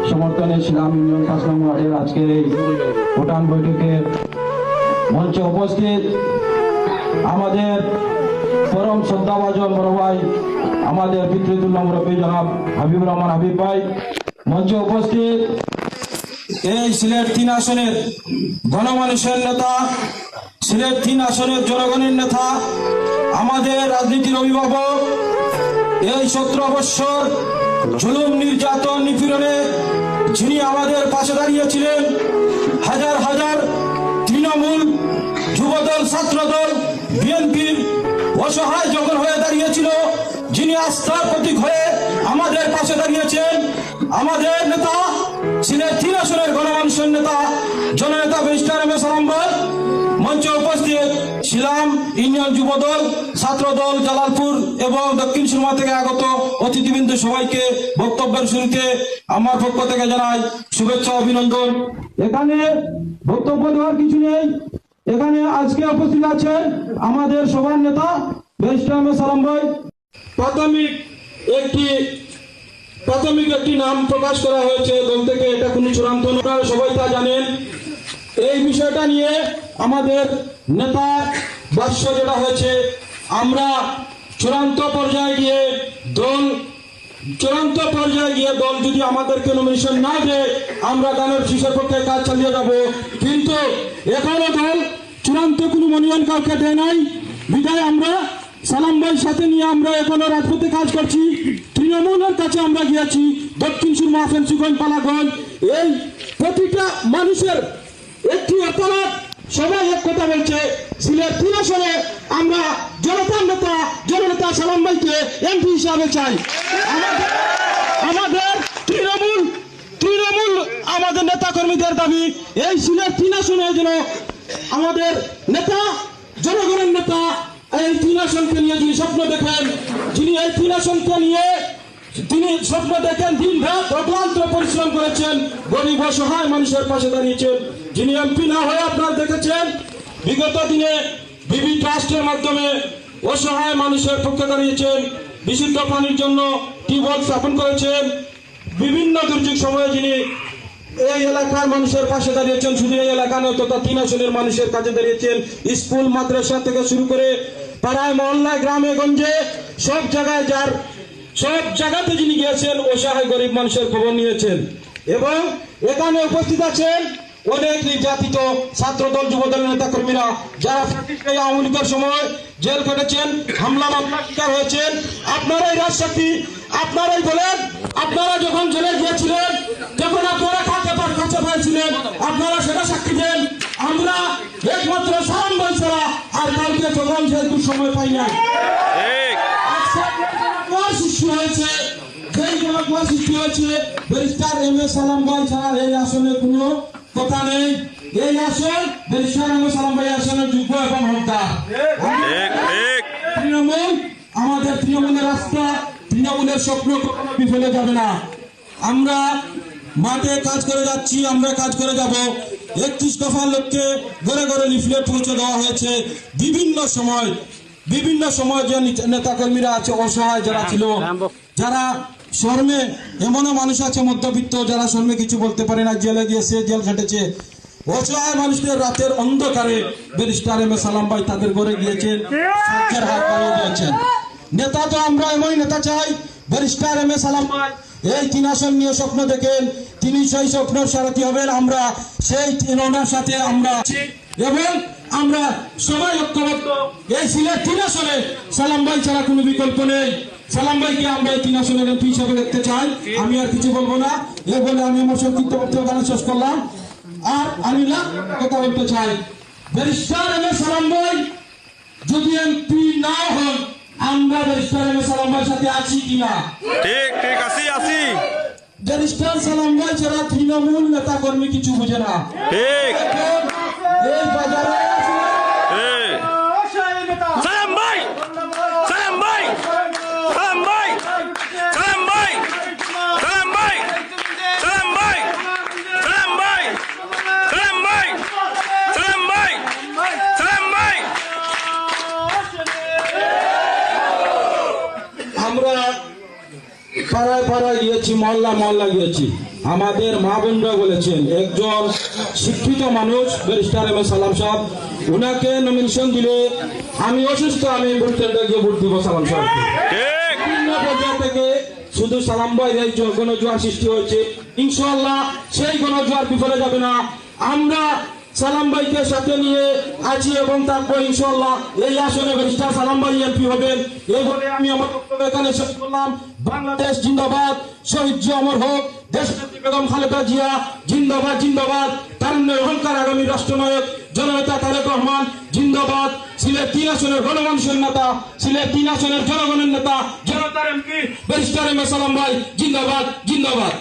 সমর্থনে ছিলাম ইউনিয়ন 5 নং ওয়ার্ডের আজকের এই ভোটান বৈঠকে মঞ্চে উপস্থিত আমাদের পরম শ্রদ্ধাভাজন বড় ভাই আমাদের পিতৃতুল্য মুরব্বী জনাব হাবিবুর রহমান হাবিব ভাই, মঞ্চে উপস্থিত এই সিলেট 3 আসনের গণমানুষের নেতা, সিলেট 3 আসনের জনগণের নেতা, আমাদের রাজনীতির অভিভাবক, এই 17 বৎসর জুলুম নির্যাতন নিপীড়নে যিনি আমাদের পাশে দাঁড়িয়েছিলেন, হাজার হাজার তৃণমূল যুবদল ছাত্রদল বিএনপির অসহায় যখন হয়ে দাঁড়িয়েছিল, যিনি আস্থার প্রতীক হয়ে আমাদের পাশে দাঁড়িয়েছেন, আমাদের নেতা সিলেট 3 আসনের গণমানুষের নেতা জননেতা ব্যারিস্টার এম এ সালাম ভাই। মঞ্চে উপস্থিত ছিলাম ইউনিয়ন যুবদল ছাত্রদল জালালপুর এবং দক্ষিণ সুরমা থেকে আগত অতিথিবৃন্দ, সবাইকে বক্তব্যের শুরুতে আমার পক্ষ থেকে জানাই শুভেচ্ছা অভিনন্দন। এখানে বক্তব্য দেওয়ার কিছু নেই, এখানে আজকে উপস্থিত আছেন আমাদের সবার নেতা ব্যারিস্টার এম এ সালাম ভাই। প্রাথমিক একটি নাম প্রকাশ করা হয়েছে দল থেকে, এটা কোনো চূড়ান্ত নয়, আপনারা সবাই তা জানেন। এই বিষয়টা নিয়ে আমাদের নেতা ভাষ্য যেটা হয়েছে, আমরা চূড়ান্ত পর্যায়ে গিয়ে দল যদি আমাদেরকে নমিনেশন না দেয়, আমরা গানের শীর্ষের পক্ষে কাজ চালিয়ে যাব। কিন্তু এখনো দল চূড়ান্ত কোনো মনোনয়ন কাউকে দেয় নাই, বিধায় আমরা সালাম ভাইয়ের সাথে নিয়ে আমরা এখনো রাজপথে কাজ করছি। তৃণমূলের কাছে আমরা গিয়েছি, দক্ষিণ সুরমা, ফেন্সিগঞ্জ, পালাগঞ্জ, এই প্রতিটা মানুষের একটি অপরাধ। সবাই এক কথা বলছে, সিলেট 3 আসনে আমরা জননেতা সালাম ভাইকে এমপি হিসাবে চাই। আমাদের তৃণমূল আমাদের নেতা কর্মীদের দাবি, এই সিলেট 3 আসনে যেন আমাদের নেতা, জনগণের নেতা, এই 3 আসনকে নিয়ে যিনি স্বপ্ন দেখেন, যিনি এই 3 আসনকে নিয়ে তিনি স্বপ্ন দেখেন, দিন রাত অক্লান্ত পরিশ্রম করেছেন, গরিব অসহায় মানুষের পাশে দাঁড়িয়েছেন, যিনি এমপি না হয়ে আপনারা দেখেছেন বিগত দিনে বিবি ট্রাস্টের মাধ্যমে অসহায় মানুষের পক্ষে দাঁড়িয়েছেন, বিশুদ্ধ পানির জন্য টিউবওয়েল স্থাপন করেছেন, বিভিন্ন দুর্যোগ সময়ে যিনি এই এলাকার মানুষের পাশে দাঁড়িয়েছেন, শুধু এই এলাকা নয় তথা 3 আসনের মানুষের কাছে দাঁড়িয়েছেন। স্কুল মাদ্রাসা থেকে শুরু করে পাড়ায় মহল্লায় গ্রামে গঞ্জে সব জায়গাতে যিনি গিয়েছেন, অসহায় গরিব মানুষের খবর নিয়েছেন। এবং এখানে উপস্থিত আছেন অনেক নির্যাতিত ছাত্রদল যুবদলের নেতা কর্মীরা, যারা আওয়ামী লীগের সময় জেল কেটেছেন, মামলার শিকার হয়েছেন। আপনারাই রাজশাহী, আপনারাই বলেন, আপনারা যখন জেলে গিয়েছিলেন, যখন আপনারা কাছে পেয়েছিলেন, আপনারা সেটা সাক্ষী দেন। আমরা একমাত্র সালাম ভাই ছাড়া আর কাউকে যখন যেহেতু সময় পাই না, সৃষ্টি হয়েছে, যেই সৃষ্টি হয়েছে, ব্যারিস্টার এম এ সালাম ভাই ছাড়া এই আসনে কোনো কথা নেই। এই আসন ব্যারিস্টার এম এ সালাম ভাই আসনের যোগ্য এবং হকদার। তৃণমূল, আমাদের তৃণমূলের রাস্তা, তৃণমূলের স্বপ্ন কখনো বিফলে যাবে না। আমরা মাঠে কাজ করে যাচ্ছি, আমরা কাজ করে যাব। 31 দফার লক্ষ্যে ঘরে ঘরে লিফলেট পৌঁছে দেওয়া হয়েছে। বিভিন্ন সময় যে নেতাকর্মীরা আছে, অসহায় যারা ছিল, যারা শর্মে, এমনও মানুষ আছে মধ্যবিত্ত যারা শর্মে কিছু বলতে পারে না, জেলে গিয়েছে, জেল খেটেছে, অসহায় মানুষদের রাতের অন্ধকারে ব্যারিস্টার এম এ সালাম ভাই তাদের ঘরে গিয়েছেন, সাক্ষের হাত বাড়িয়ে দিয়েছেন। নেতা তো আমরা এমনই নেতা চাই, ব্যারিস্টার এম এ সালাম ভাই এই 3 আসন নিয়ে স্বপ্ন দেখেন, তিনি সেই স্বপ্নের সারথি হবেন। আমরা সেই ওনার সাথে এবং আমরা সবাই ঐক্যবদ্ধ। এই সিলেট 3 আসনে সালাম ভাই ছাড়া কোনো বিকল্প নেই। সালাম ভাইকে আমরা এই 3 আসনের এমপি হিসাবে দেখতে চাই। আমি আর কিছু বলবো না, এ বলে আমি আমার সংক্ষিপ্ত বক্তব্য শেষ করলাম। আর আমি না কথা বলতে চাই, ব্যারিস্টার এম এ সালাম ভাই যদি এমপি না হন, আমরা ব্যারিস্টার এম এ সালাম ভাইয়ের সাথে আছি কিনা? ঠিক আছি। ব্যারিস্টার সালাম ভাই ছাড়া তৃণমূল নেতা কর্মী কিছু বুঝে না। ঠিক এই বাজারে পাড়ায় পাড়ায় গিয়েছি, মহল্লা মহল্লা গিয়েছি, আমাদের মা বোনরা বলেছেন একজন শিক্ষিত মানুষ ব্যারিস্টার এম এ সালাম সাহেব, উনাকে নমিনেশন দিলে আমি অসুস্থ, আমি ভোটকেন্দ্রে গিয়ে ভোট দিব সালাম সাহেবকে। ঠিক বিভিন্ন পর্যায় থেকে শুধু সালাম ভাই এই গণজোয়ার সৃষ্টি হয়েছে, ইনশাআল্লাহ সেই গণজোয়ার বিফলে যাবে না। আমরা সালাম ভাইকে সাথে নিয়ে আছি এবং তারপর ইনশাআল্লাহ এই আসনে ব্যারিস্টার সালাম ভাই এমপি হবেন। এই বলে আমি আমার বক্তব্য এখানে শেষ করলাম। বাংলাদেশ জিন্দাবাদ, শহীদ জি অমর হোক, দেশনেত্রী বেগম খালেদা জিয়া জিন্দাবাদ জিন্দাবাদ, তারুণ্যের অহংকার আগামী রাষ্ট্রনায়ক জননেতা তারেক রহমান জিন্দাবাদ, সিলেট 3 আসনের গণমানুষের নেতা, সিলেট 3 আসনের জনগণের নেতা, জনতার এমপি ব্যারিস্টার এম এ সালাম ভাই জিন্দাবাদ জিন্দাবাদ।